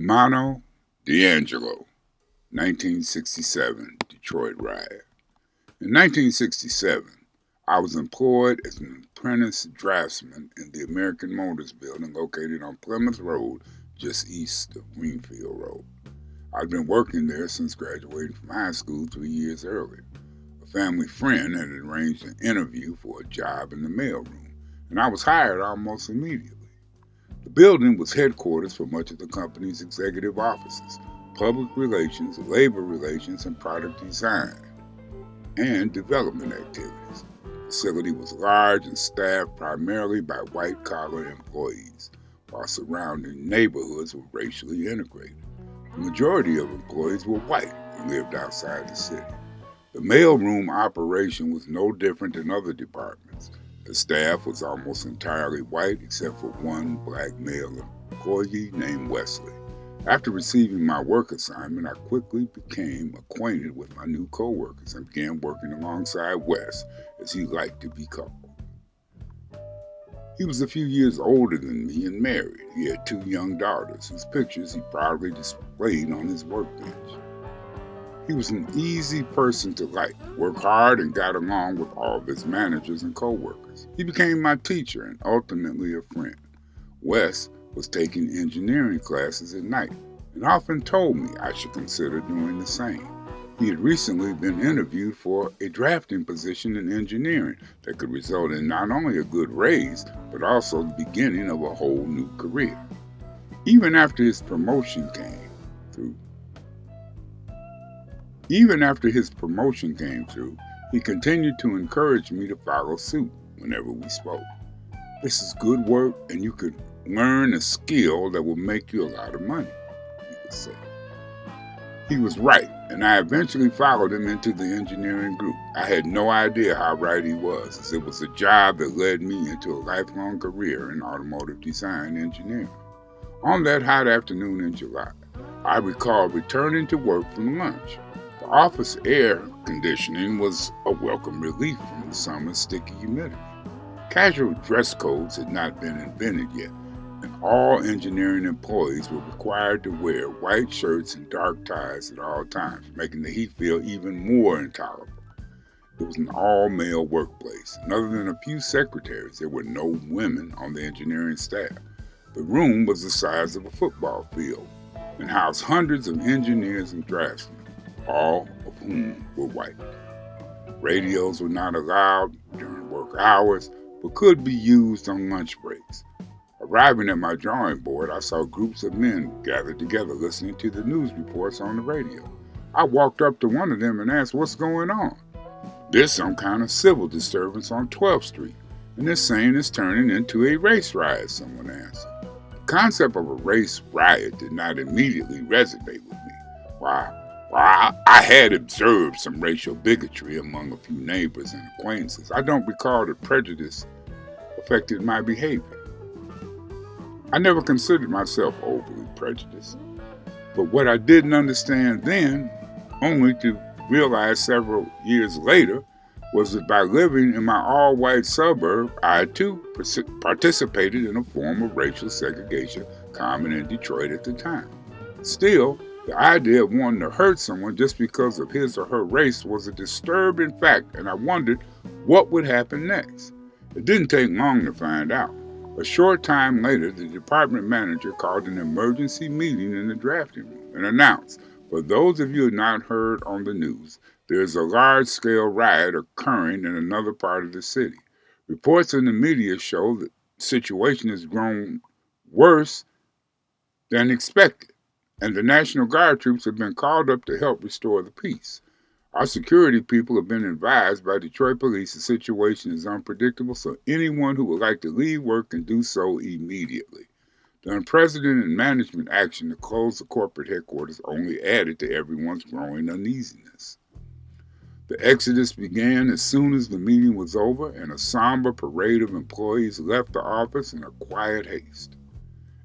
Mano D'Angelo, 1967 Detroit riot. In 1967, I was employed as an apprentice draftsman in the American Motors building located on Plymouth Road, just east of Greenfield Road. I'd been working there since graduating from high school 3 years earlier. A family friend had arranged an interview for a job in the mailroom, and I was hired almost immediately. The building was headquarters for much of the company's executive offices, public relations, labor relations, and product design and development activities. The facility was large and staffed primarily by white-collar employees, while surrounding neighborhoods were racially integrated. The majority of employees were white and lived outside the city. The mailroom operation was no different than other departments. The staff was almost entirely white except for one black male employee named Wesley. After receiving my work assignment, I quickly became acquainted with my new coworkers and began working alongside Wes, as he liked to be called. He was a few years older than me and married. He had 2 young daughters, whose pictures he proudly displayed on his workbench. He was an easy person to like, worked hard, and got along with all of his managers and coworkers. He became my teacher and ultimately a friend. Wes was taking engineering classes at night and often told me I should consider doing the same. He had recently been interviewed for a drafting position in engineering that could result in not only a good raise, but also the beginning of a whole new career. Even after his promotion came through, he continued to encourage me to follow suit whenever we spoke. This is good work, and you could learn a skill that will make you a lot of money, he would say. He was right, and I eventually followed him into the engineering group. I had no idea how right he was, as it was a job that led me into a lifelong career in automotive design engineering. On that hot afternoon in July, I recall returning to work from lunch. The office air conditioning was a welcome relief from the summer's sticky humidity. Casual dress codes had not been invented yet, and all engineering employees were required to wear white shirts and dark ties at all times, making the heat feel even more intolerable. It was an all-male workplace, and other than a few secretaries, there were no women on the engineering staff. The room was the size of a football field and housed hundreds of engineers and draftsmen, all of whom were white. Radios were not allowed during work hours, but could be used on lunch breaks. Arriving at my drawing board, I saw groups of men gathered together listening to the news reports on the radio. I walked up to one of them and asked, "What's going on?" "There's some kind of civil disturbance on 12th Street, and this saying is turning into a race riot," someone answered. The concept of a race riot did not immediately resonate with me. While I had observed some racial bigotry among a few neighbors and acquaintances, I don't recall that prejudice affected my behavior. I never considered myself overly prejudiced, but what I didn't understand then, only to realize several years later, was that by living in my all-white suburb, I too participated in a form of racial segregation common in Detroit at the time. Still, the idea of wanting to hurt someone just because of his or her race was a disturbing fact, and I wondered what would happen next. It didn't take long to find out. A short time later, the department manager called an emergency meeting in the drafting room and announced, "For those of you who have not heard on the news, there is a large-scale riot occurring in another part of the city. Reports in the media show that the situation has grown worse than expected, and the National Guard troops have been called up to help restore the peace. Our security people have been advised by Detroit police the situation is unpredictable, so anyone who would like to leave work can do so immediately." The unprecedented management action to close the corporate headquarters only added to everyone's growing uneasiness. The exodus began as soon as the meeting was over, and a somber parade of employees left the office in a quiet haste.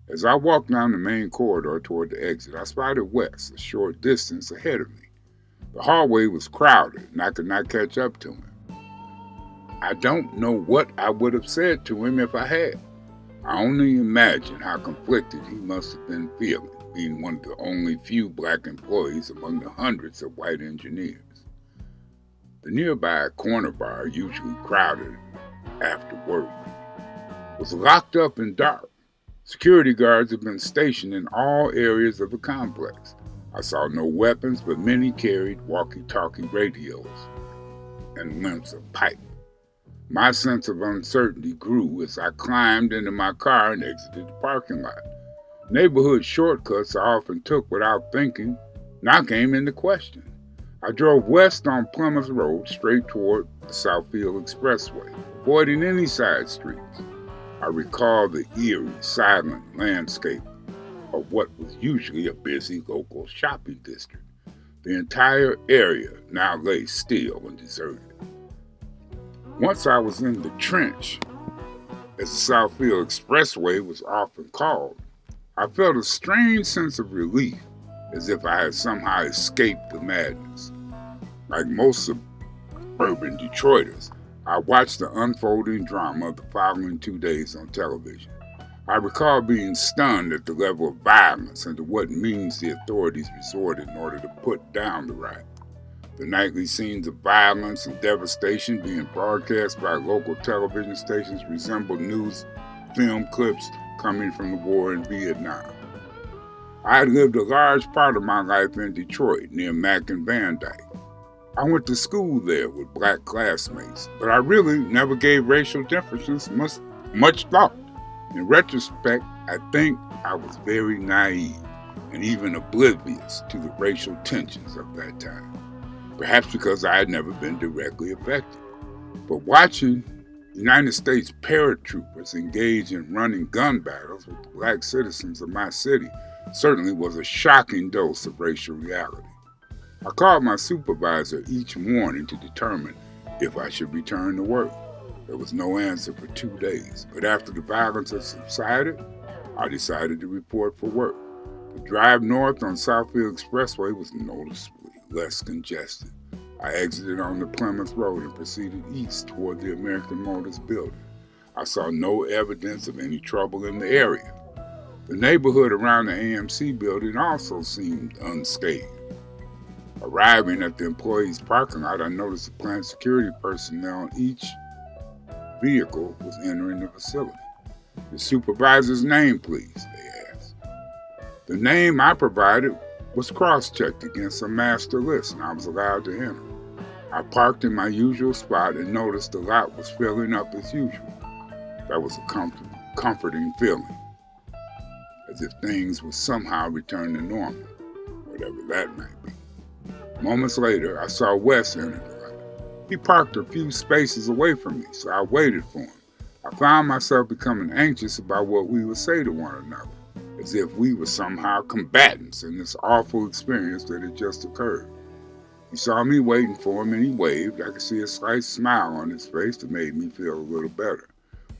As I walked down the main corridor toward the exit, I spotted Wes a short distance ahead of me. The hallway was crowded, and I could not catch up to him. I don't know what I would have said to him if I had. I only imagine how conflicted he must have been feeling, being one of the only few black employees among the hundreds of white engineers. The nearby corner bar, usually crowded after work, was locked up and dark. Security guards had been stationed in all areas of the complex. I saw no weapons, but many carried walkie-talkie radios and lengths of pipe. My sense of uncertainty grew as I climbed into my car and exited the parking lot. Neighborhood shortcuts I often took without thinking now came into question. I drove west on Plymouth Road straight toward the Southfield Expressway, avoiding any side streets. I recall the eerie, silent landscape of what was usually a busy local shopping district. The entire area now lay still and deserted. Once I was in the trench, as the Southfield Expressway was often called, I felt a strange sense of relief, as if I had somehow escaped the madness. Like most suburban Detroiters, I watched the unfolding drama of the following 2 days on television. I recall being stunned at the level of violence and to what means the authorities resorted in order to put down the riot. The nightly scenes of violence and devastation being broadcast by local television stations resembled news film clips coming from the war in Vietnam. I had lived a large part of my life in Detroit, near Mack and Van Dyke. I went to school there with black classmates, but I really never gave racial differences much thought. In retrospect, I think I was very naive and even oblivious to the racial tensions of that time. Perhaps because I had never been directly affected. But watching United States paratroopers engage in running gun battles with the black citizens of my city certainly was a shocking dose of racial reality. I called my supervisor each morning to determine if I should return to work. There was no answer for 2 days, but after the violence had subsided, I decided to report for work. The drive north on Southfield Expressway was noticeably less congested. I exited on the Plymouth Road and proceeded east toward the American Motors building. I saw no evidence of any trouble in the area. The neighborhood around the AMC building also seemed unscathed. Arriving at the employees' parking lot, I noticed the plant security personnel on each vehicle was entering the facility. "The supervisor's name, please," they asked. The name I provided was cross-checked against a master list, and I was allowed to enter. I parked in my usual spot and noticed the lot was filling up as usual. That was a comforting feeling, as if things would somehow return to normal, whatever that might be. Moments later, I saw Wes enter the lot. He parked a few spaces away from me, so I waited for him. I found myself becoming anxious about what we would say to one another, as if we were somehow combatants in this awful experience that had just occurred. He saw me waiting for him and he waved. I could see a slight smile on his face that made me feel a little better.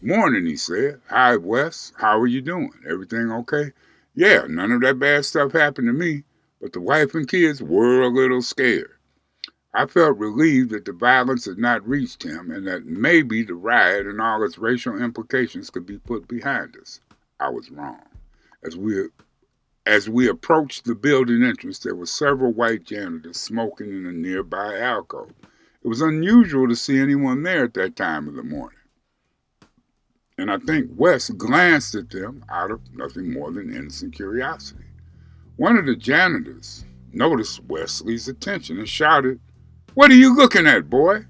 "Morning," he said. "Hi, Wes. How are you doing? Everything okay?" "Yeah, none of that bad stuff happened to me, but the wife and kids were a little scared." I felt relieved that the violence had not reached him and that maybe the riot and all its racial implications could be put behind us. I was wrong. As we approached the building entrance, there were several white janitors smoking in a nearby alcove. It was unusual to see anyone there at that time of the morning, and I think Wes glanced at them out of nothing more than innocent curiosity. One of the janitors noticed Wesley's attention and shouted, "What are you looking at, boy?"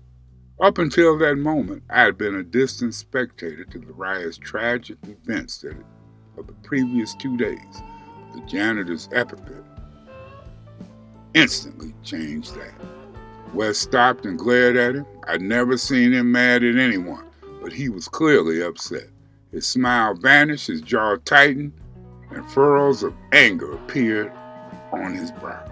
Up until that moment, I had been a distant spectator to the riot's tragic events of the previous 2 days. The janitor's epithet instantly changed that. Wes stopped and glared at him. I'd never seen him mad at anyone, but he was clearly upset. His smile vanished, his jaw tightened, and furrows of anger appeared on his brow.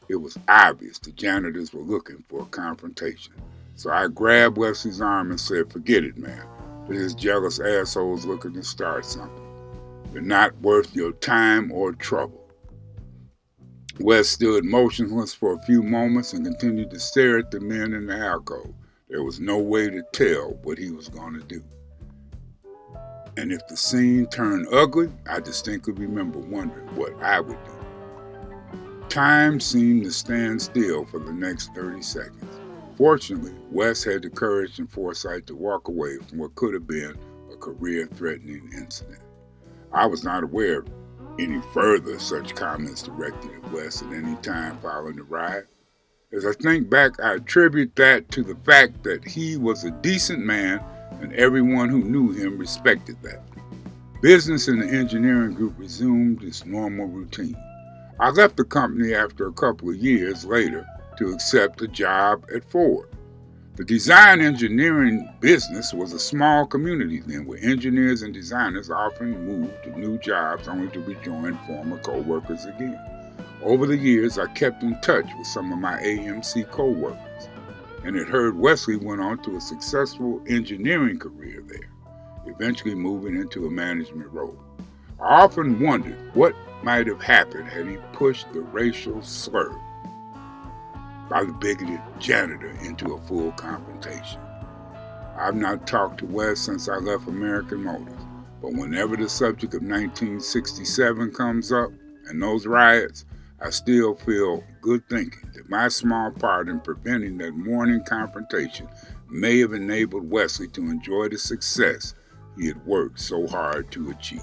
It was obvious the janitors were looking for a confrontation. So I grabbed Wesley's arm and said, "Forget it, man. This jealous asshole's looking to start something. They're not worth your time or trouble." Wes stood motionless for a few moments and continued to stare at the men in the alcove. There was no way to tell what he was going to do. And if the scene turned ugly, I distinctly remember wondering what I would do. Time seemed to stand still for the next 30 seconds. Fortunately, Wes had the courage and foresight to walk away from what could have been a career-threatening incident. I was not aware of any further such comments directed at Wes at any time following the riot. As I think back, I attribute that to the fact that he was a decent man and everyone who knew him respected that. Business in the engineering group resumed its normal routine. I left the company after a couple of years later to accept a job at Ford. The design engineering business was a small community then, where engineers and designers often moved to new jobs only to rejoin former co-workers again. Over the years, I kept in touch with some of my AMC co-workers, and had heard Wesley went on to a successful engineering career there, eventually moving into a management role. I often wondered what might have happened had he pushed the racial slur by the bigoted janitor into a full confrontation. I've not talked to Wes since I left American Motors, but whenever the subject of 1967 comes up and those riots, I still feel good thinking that my small part in preventing that morning confrontation may have enabled Wesley to enjoy the success he had worked so hard to achieve.